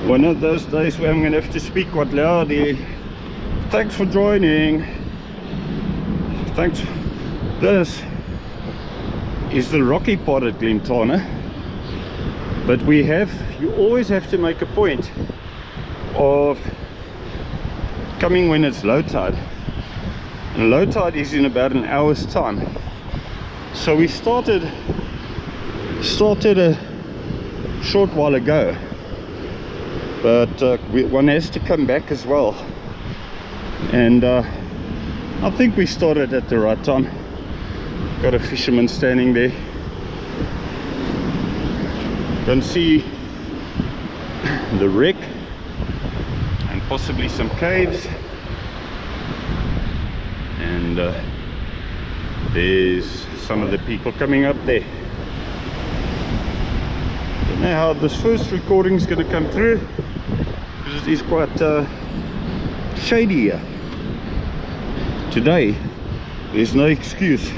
One of those days where I'm going to have to speak quite loudly. Thanks for joining. Thanks. This is the rocky part of Glentana, but you always have to make a point of coming when it's low tide, and low tide is in about an hour's time. So we started a short while ago, but one has to come back as well, and I think we started at the right time. Got a fisherman standing there. Can see the wreck and possibly some caves, and there's some of the people coming up there. Don't know how this first recording is going to come through, because it is quite shady here today. There's no excuse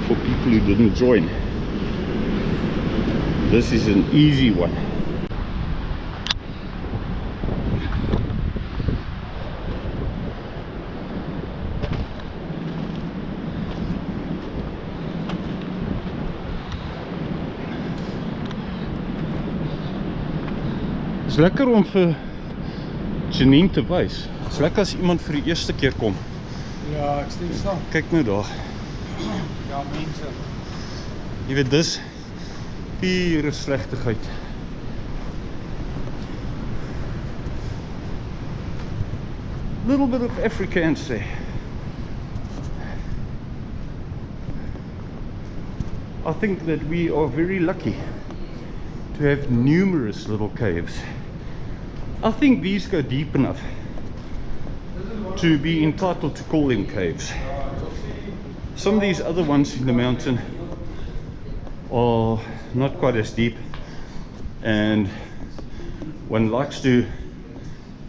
for people who didn't join. This is an easy one. Is lekker om vir Janine te wys. Is lekker as iemand vir die eerste keer kom. Ja, ek stem saam. Kyk nou daar. Ja, mense. Jy weet, dis pure slegtigheid. Little bit of Afrikaans there. I think that we are very lucky to have numerous little caves. I think these go deep enough to be entitled to call them caves. Some of these other ones in the mountain are not quite as deep, and one likes to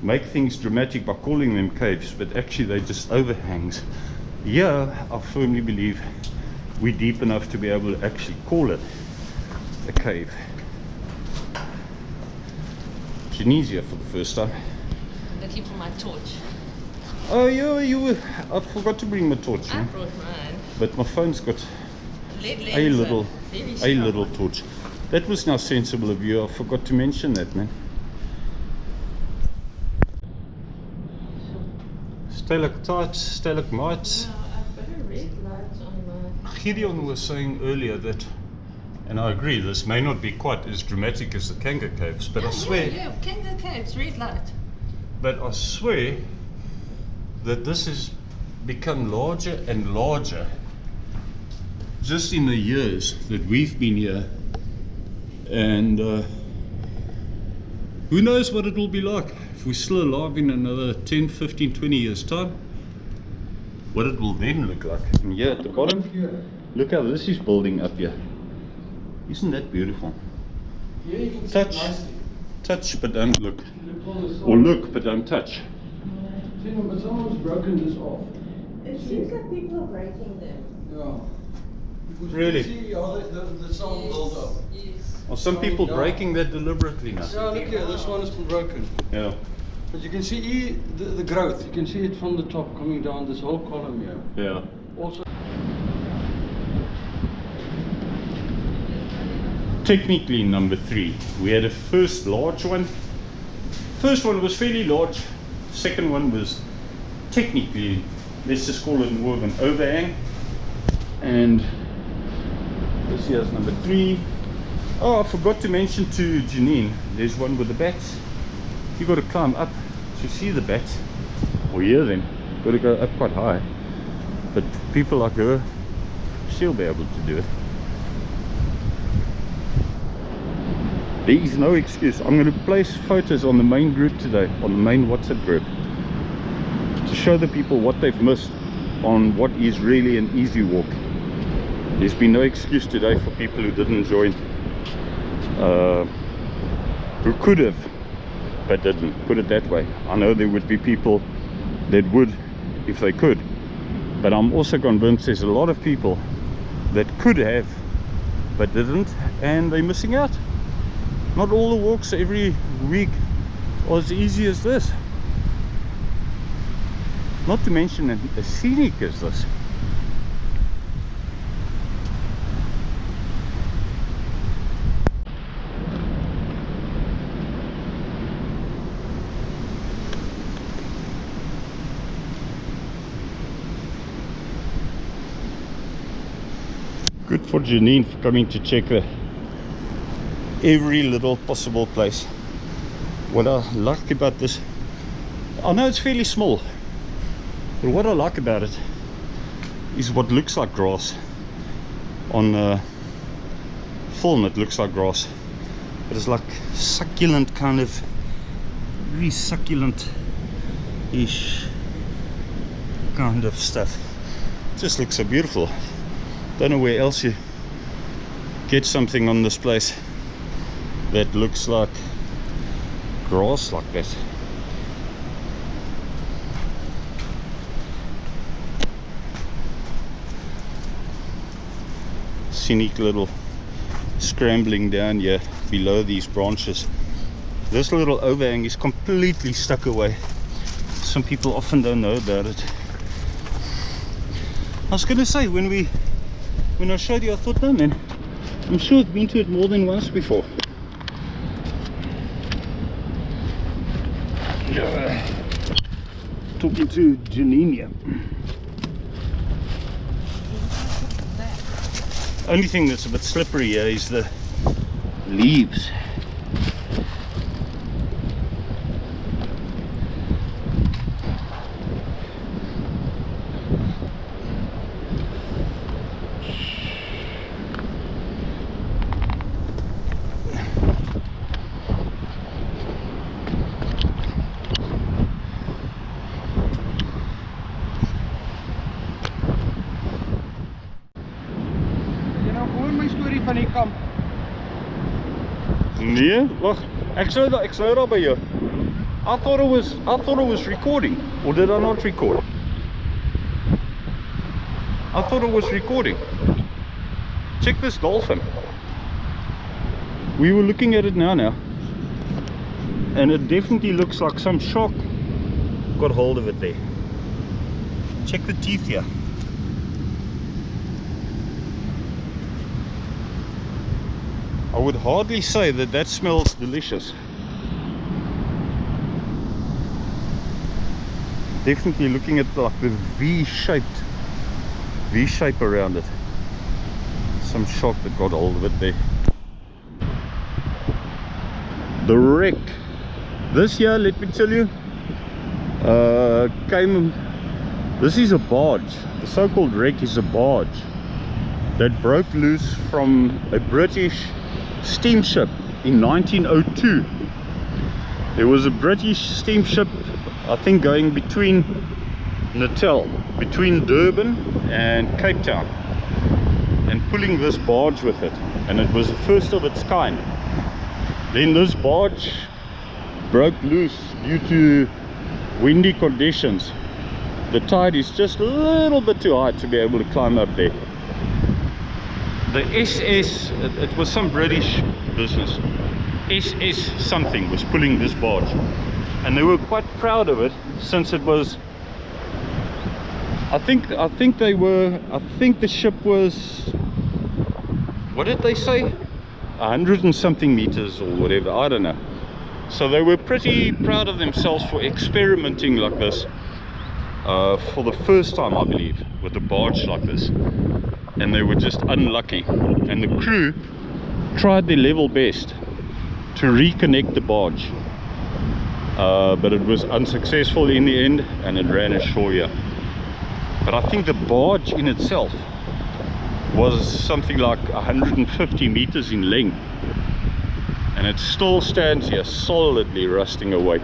make things dramatic by calling them caves, but actually they're just overhangs. Here, I firmly believe we're deep enough to be able to actually call it a cave. Tunisia for the first time. Looking for my torch. Oh yeah, I forgot to bring my torch. I brought mine. But my phone's got a little torch. That was now sensible of you. I forgot to mention that, man. Stalactites, stalagmites. No, I've got a red light on my... Gideon was saying earlier that, and I agree, this may not be quite as dramatic as the Kanga caves, but I swear... Yeah, Kanga caves, red light. But I swear that this has become larger and larger just in the years that we've been here, and who knows what it will be like if we're still alive in another 10, 15, 20 years time, what it will then look like. And here at the bottom, look how this is building up here. Isn't that beautiful? Yeah, you can Touch, see it nicely. touch but don't look, Look or look but don't touch. but someone's broken this off. It seems like people are breaking them. Yeah. Because Really? you can see how the sound build up. Yes. Are some people breaking that deliberately now? Yeah, look here, this one has been broken. Yeah. But you can see the growth. You can see it from the top coming down this whole column here. Yeah. Also. Technically number 3. We had a first large one. First one was fairly large. Second one was technically, let's just call it more of an overhang. And this here's number 3. Oh, I forgot to mention to Janine, there's one with the bats. You got to climb up to see the bats or hear them. Got to go up quite high. But people like her, she'll be able to do it. There is no excuse. I'm going to place photos on the main group today, on the main WhatsApp group, to show the people what they've missed on what is really an easy walk. There's been no excuse today for people who didn't join, who could have but didn't. Put it that way. I know there would be people that would if they could, but I'm also convinced there's a lot of people that could have but didn't, and they're missing out. Not all the walks every week or as easy as this. Not to mention as scenic as this. Good for Janine for coming to check every little possible place. What I like about this, I know it's fairly small, but what I like about it is what looks like grass. On film it looks like grass, but it's like succulent, kind of really succulent-ish kind of stuff. It just looks so beautiful. Don't know where else you get something on this place that looks like grass like that. Scenic little scrambling down here below these branches. This little overhang is completely stuck away. Some people often don't know about it. I was gonna say, when I showed you, I thought, no man, I'm sure I've been to it more than once before. Talking to Janine here. Only thing that's a bit slippery here is the leaves. Nee, wacht. Ek sou daar by jou. I thought it was recording, or did I not record? I thought it was recording. Check this dolphin. We were looking at it now, and it definitely looks like some shark got hold of it there. Check the teeth here. I would hardly say that smells delicious. Definitely looking at like the V-shape around it. Some shark that got hold of it there. The wreck. This year, let me tell you, this is a barge. The so-called wreck is a barge that broke loose from a British steamship in 1902. There was a British steamship, I think, going between Natal, between Durban and Cape Town, and pulling this barge with it, and it was the first of its kind. Then this barge broke loose due to windy conditions. The tide is just a little bit too high to be able to climb up there. The SS, it was some British business, SS something was pulling this barge, and they were quite proud of it, since it was, I think the ship was, what did they say, 100 and something meters or whatever, I don't know. So they were pretty proud of themselves for experimenting like this for the first time, I believe, with a barge like this. And they were just unlucky, and the crew tried their level best to reconnect the barge, but it was unsuccessful in the end, and it ran ashore here. But I think the barge in itself was something like 150 meters in length, and it still stands here solidly rusting away.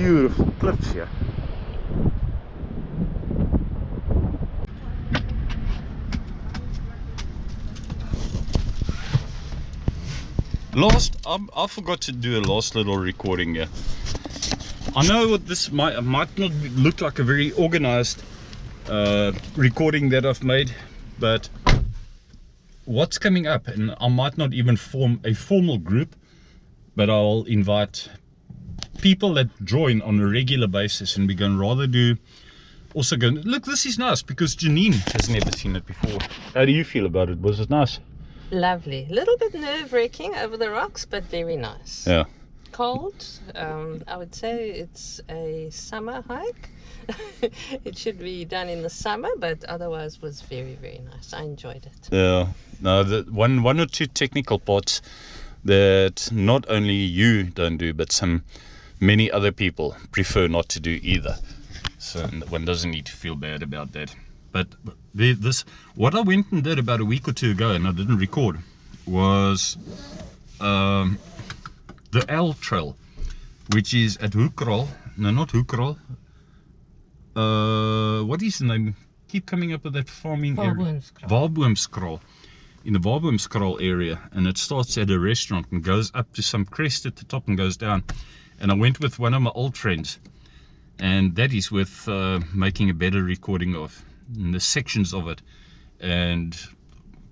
beautiful cliffs here. I forgot to do a last little recording here. I know what this might not look like a very organized recording that I've made, but what's coming up, and I might not even form a formal group, but I'll invite people that join on a regular basis, and we're going to rather do also go, look, this is nice because Janine has never seen it before. How do you feel about it? Was it nice? Lovely. A little bit nerve-wracking over the rocks, but very nice. Yeah. Cold. I would say it's a summer hike. It should be done in the summer, but otherwise was very, very nice. I enjoyed it. Yeah. No, the one or two technical parts that not only you don't do, but many other people prefer not to do either. So one doesn't need to feel bad about that. But what I went and did about a week or two ago, and I didn't record, was the L Trail, which is at Hoekrol. No, not Hoekrol. What is the name? Keep coming up with that farming area. Walboomskraal. In the Walboomskraal area, and it starts at a restaurant and goes up to some crest at the top and goes down. And I went with one of my old friends, and that is with making a better recording of the sections of it, and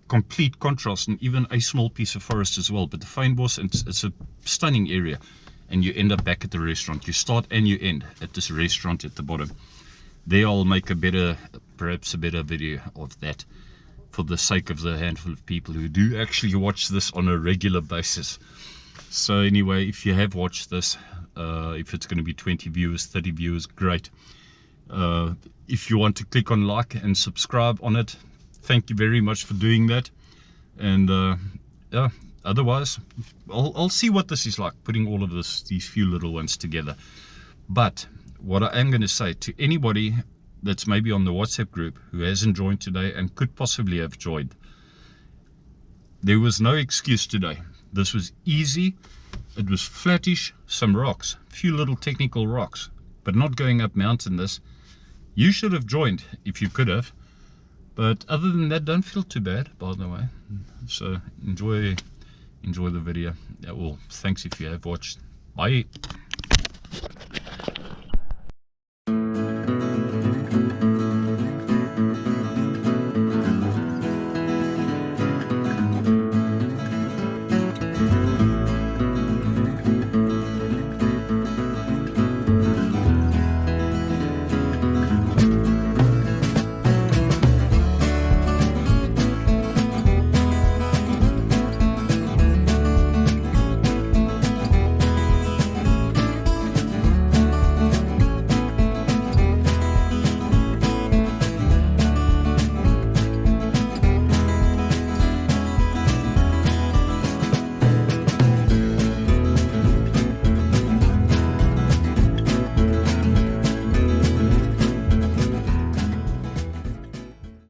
complete contrast, and even a small piece of forest as well. But the fynbos, it's a stunning area, and you end up back at the restaurant. You start and you end at this restaurant at the bottom. There I'll make perhaps a better video of that, for the sake of the handful of people who do actually watch this on a regular basis. So anyway, if you have watched this, if it's going to be 20 viewers, 30 viewers, great. If you want to click on like and subscribe on it, thank you very much for doing that. And yeah, otherwise I'll see what this is like, putting all of these few little ones together. But what I am going to say to anybody that's maybe on the WhatsApp group who hasn't joined today and could possibly have joined, there was no excuse today. This was easy. It was flattish, some rocks, a few little technical rocks, but not going up mountain. This, you should have joined if you could have. But other than that, don't feel too bad, by the way. So enjoy the video. Yeah, well, thanks if you have watched. Bye.